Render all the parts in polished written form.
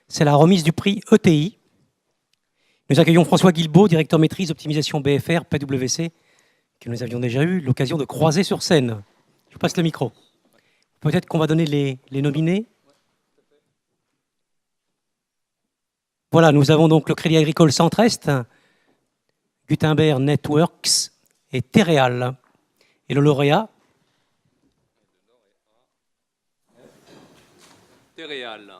c'est la remise du prix ETI. Nous accueillons François Guilbault, directeur maîtrise optimisation BFR PwC, que nous avions déjà eu l'occasion de croiser sur scène. Je vous passe le micro. Peut-être qu'on va donner les nominés. Voilà, nous avons donc le Crédit Agricole Centre-Est, Gutenberg Networks et Tereal. Et le lauréat Tereal.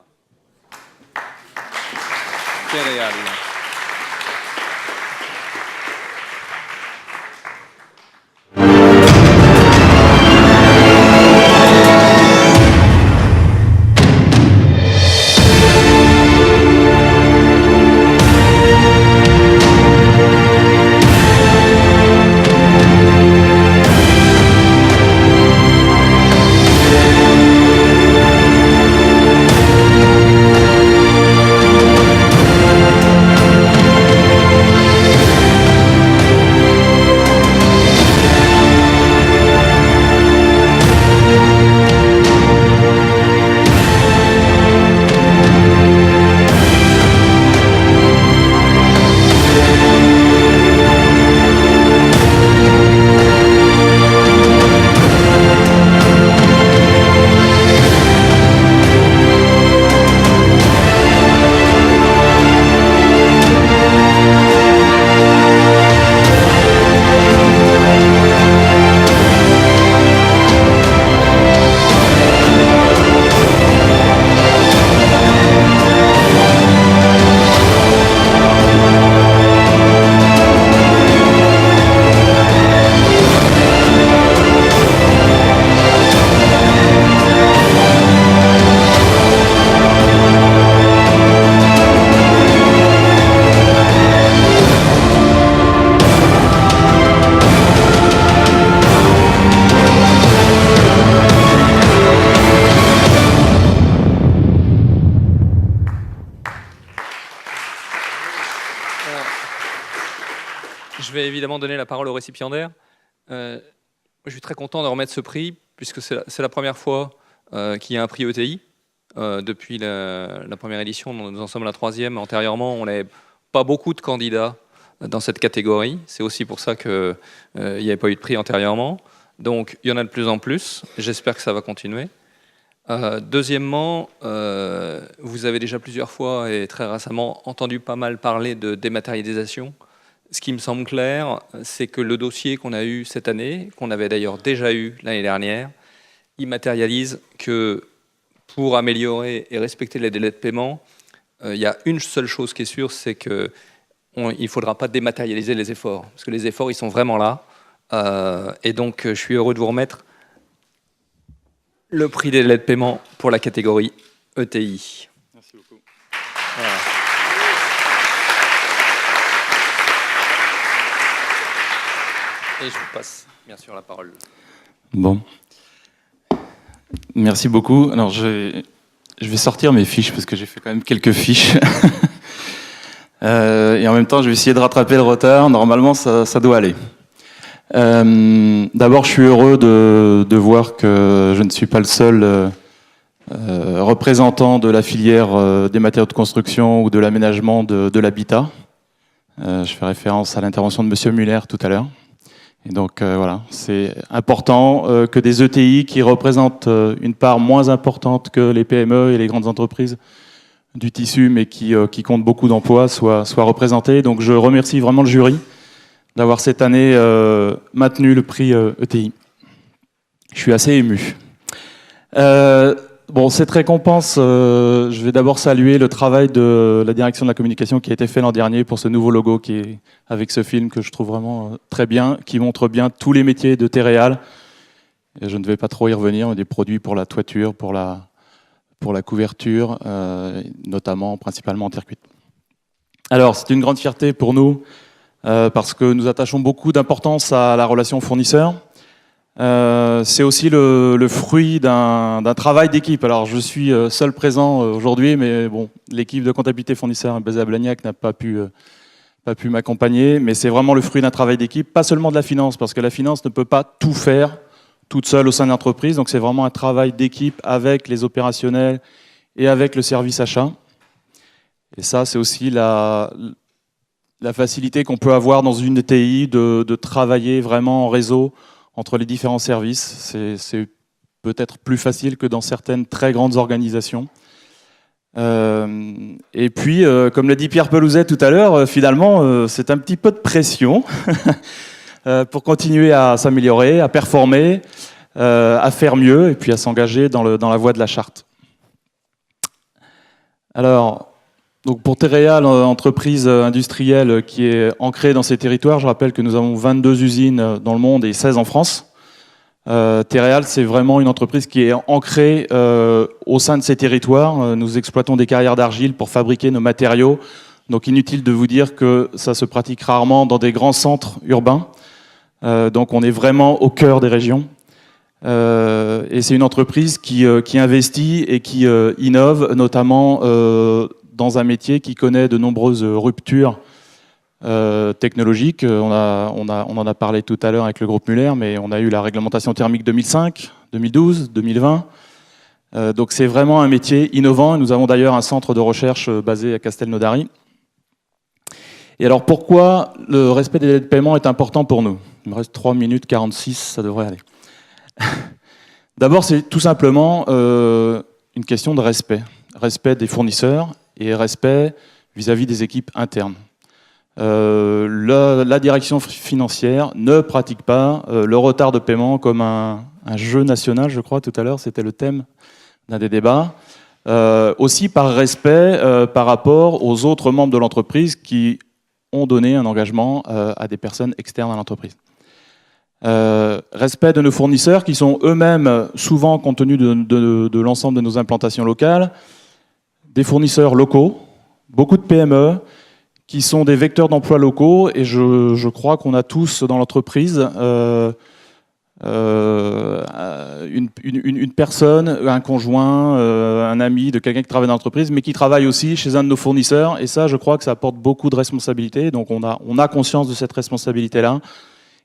Je vais évidemment donner la parole au récipiendaire. Je suis très content de remettre ce prix, puisque c'est la première fois qu'il y a un prix ETI. Depuis la première édition, nous en sommes la troisième. Antérieurement, on n'avait pas beaucoup de candidats dans cette catégorie. C'est aussi pour ça qu'il n'y avait pas eu de prix antérieurement. Donc, il y en a de plus en plus. J'espère que ça va continuer. Deuxièmement, vous avez déjà plusieurs fois et très récemment entendu pas mal parler de dématérialisation. Ce qui me semble clair, c'est que le dossier qu'on a eu cette année, qu'on avait d'ailleurs déjà eu l'année dernière, il matérialise que pour améliorer et respecter les délais de paiement, il y a une seule chose qui est sûre, c'est qu'il ne faudra pas dématérialiser les efforts. Parce que les efforts, ils sont vraiment là. Et donc, je suis heureux de vous remettre le prix des délais de paiement pour la catégorie ETI. Merci beaucoup. Voilà. Et je vous passe bien sûr la parole. Bon. Merci beaucoup. Alors, je vais sortir mes fiches parce que j'ai fait quand même quelques fiches. Et en même temps, je vais essayer de rattraper le retard. Normalement, ça doit aller. D'abord, je suis heureux de voir que je ne suis pas le seul représentant de la filière des matériaux de construction ou de l'aménagement de l'habitat. Je fais référence à l'intervention de Monsieur Muller tout à l'heure. Et donc voilà, c'est important que des ETI qui représentent une part moins importante que les PME et les grandes entreprises du tissu, mais qui comptent beaucoup d'emplois, soient représentés. Donc je remercie vraiment le jury d'avoir cette année maintenu le prix ETI. Je suis assez ému. Bon, cette récompense, je vais d'abord saluer le travail de la direction de la communication qui a été fait l'an dernier pour ce nouveau logo qui est avec ce film que je trouve vraiment très bien, qui montre bien tous les métiers de Tereal. Et je ne vais pas trop y revenir, des produits pour la toiture, pour la couverture, notamment, principalement en terre cuite. Alors, c'est une grande fierté pour nous parce que nous attachons beaucoup d'importance à la relation fournisseur. C'est aussi le fruit d'un travail d'équipe. Alors, je suis seul présent aujourd'hui, mais bon, l'équipe de comptabilité fournisseur basée à Blagnac n'a pas pu m'accompagner, mais c'est vraiment le fruit d'un travail d'équipe, pas seulement de la finance, parce que la finance ne peut pas tout faire toute seule au sein de l'entreprise, donc c'est vraiment un travail d'équipe avec les opérationnels et avec le service achat. Et ça, c'est aussi la facilité qu'on peut avoir dans une ETI de travailler vraiment en réseau entre les différents services. C'est peut-être plus facile que dans certaines très grandes organisations. Et puis, comme l'a dit Pierre Pelouzet tout à l'heure, finalement, c'est un petit peu de pression pour continuer à s'améliorer, à performer, à faire mieux et puis à s'engager dans la voie de la charte. Alors, donc pour Tereal, entreprise industrielle qui est ancrée dans ces territoires, je rappelle que nous avons 22 usines dans le monde et 16 en France. Tereal, c'est vraiment une entreprise qui est ancrée au sein de ces territoires. Nous exploitons des carrières d'argile pour fabriquer nos matériaux. Donc inutile de vous dire que ça se pratique rarement dans des grands centres urbains. Donc on est vraiment au cœur des régions. Et c'est une entreprise qui investit et qui innove, notamment dans un métier qui connaît de nombreuses ruptures technologiques. On en a parlé tout à l'heure avec le groupe Muller, mais on a eu la réglementation thermique 2005, 2012, 2020. Donc c'est vraiment un métier innovant. Nous avons d'ailleurs un centre de recherche basé à Castelnaudary. Et alors pourquoi le respect des délais de paiement est important pour nous? Il me reste 3 minutes 46, ça devrait aller. D'abord, c'est tout simplement une question de respect. Respect des fournisseurs et respect vis-à-vis des équipes internes. La direction financière ne pratique pas le retard de paiement comme un jeu national, je crois, tout à l'heure, c'était le thème d'un des débats. Aussi par respect par rapport aux autres membres de l'entreprise qui ont donné un engagement à des personnes externes à l'entreprise. Respect de nos fournisseurs qui sont eux-mêmes, souvent compte tenu de l'ensemble de nos implantations locales, des fournisseurs locaux, beaucoup de PME, qui sont des vecteurs d'emplois locaux, et je crois qu'on a tous dans l'entreprise une personne, un conjoint, un ami de quelqu'un qui travaille dans l'entreprise, mais qui travaille aussi chez un de nos fournisseurs, et ça, je crois que ça apporte beaucoup de responsabilités, donc on a conscience de cette responsabilité-là,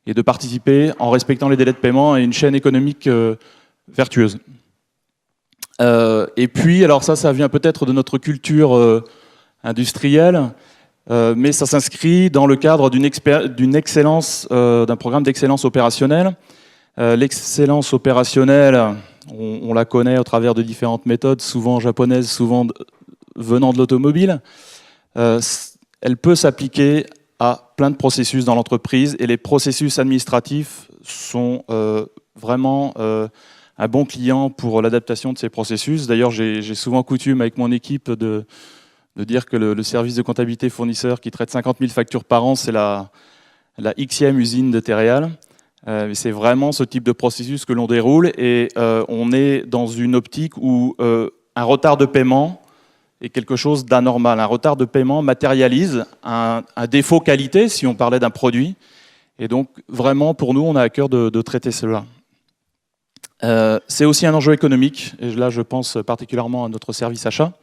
et de participer, en respectant les délais de paiement, à une chaîne économique vertueuse. Et puis, alors ça vient peut-être de notre culture industrielle, mais ça s'inscrit dans le cadre d'une excellence, d'un programme d'excellence opérationnelle. L'excellence opérationnelle, on la connaît au travers de différentes méthodes, souvent japonaises, souvent venant de l'automobile. Elle peut s'appliquer à plein de processus dans l'entreprise, et les processus administratifs sont vraiment un bon client pour l'adaptation de ces processus. D'ailleurs, j'ai souvent coutume avec mon équipe de dire que le service de comptabilité fournisseur qui traite 50 000 factures par an, c'est la Xème usine de Tereal. C'est vraiment ce type de processus que l'on déroule, et on est dans une optique où un retard de paiement est quelque chose d'anormal. Un retard de paiement matérialise un défaut qualité, si on parlait d'un produit. Et donc, vraiment, pour nous, on a à cœur de traiter cela. C'est aussi un enjeu économique, et là, je pense particulièrement à notre service achat.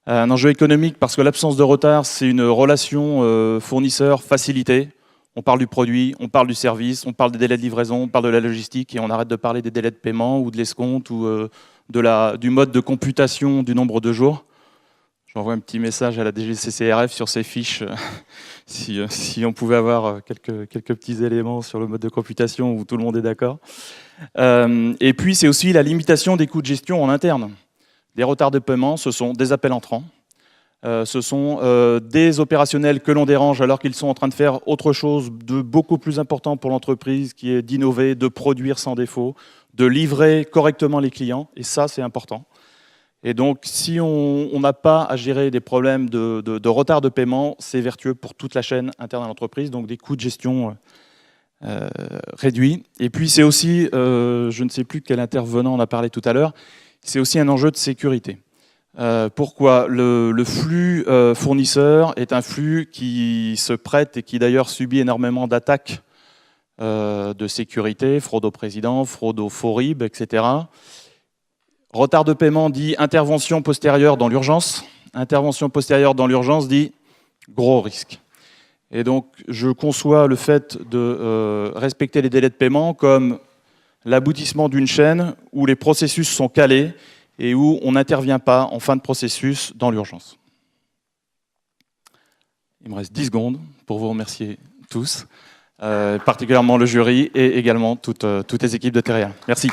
Un enjeu économique parce que l'absence de retard, c'est une relation fournisseur facilitée. On parle du produit, on parle du service, on parle des délais de livraison, on parle de la logistique, et on arrête de parler des délais de paiement ou de l'escompte ou du mode de computation du nombre de jours. J'envoie un petit message à la DGCCRF sur ces fiches, si on pouvait avoir quelques petits éléments sur le mode de computation où tout le monde est d'accord. Et puis c'est aussi la limitation des coûts de gestion en interne. Des retards de paiement, ce sont des appels entrants, ce sont des opérationnels que l'on dérange alors qu'ils sont en train de faire autre chose de beaucoup plus important pour l'entreprise, qui est d'innover, de produire sans défaut, de livrer correctement les clients, et ça c'est important. Et donc, si on n'a pas à gérer des problèmes de retard de paiement, c'est vertueux pour toute la chaîne interne à l'entreprise, donc des coûts de gestion réduits. Et puis, c'est aussi, je ne sais plus quel intervenant en a parlé tout à l'heure, c'est aussi un enjeu de sécurité. Pourquoi ? Le flux fournisseur est un flux qui se prête et qui d'ailleurs subit énormément d'attaques de sécurité, fraude au président, fraude au FORIB, etc. Retard de paiement dit intervention postérieure dans l'urgence. Intervention postérieure dans l'urgence dit gros risque. Et donc, je conçois le fait de respecter les délais de paiement comme l'aboutissement d'une chaîne où les processus sont calés et où on n'intervient pas en fin de processus dans l'urgence. Il me reste 10 secondes pour vous remercier tous, particulièrement le jury et également toutes les équipes de Tereal. Merci.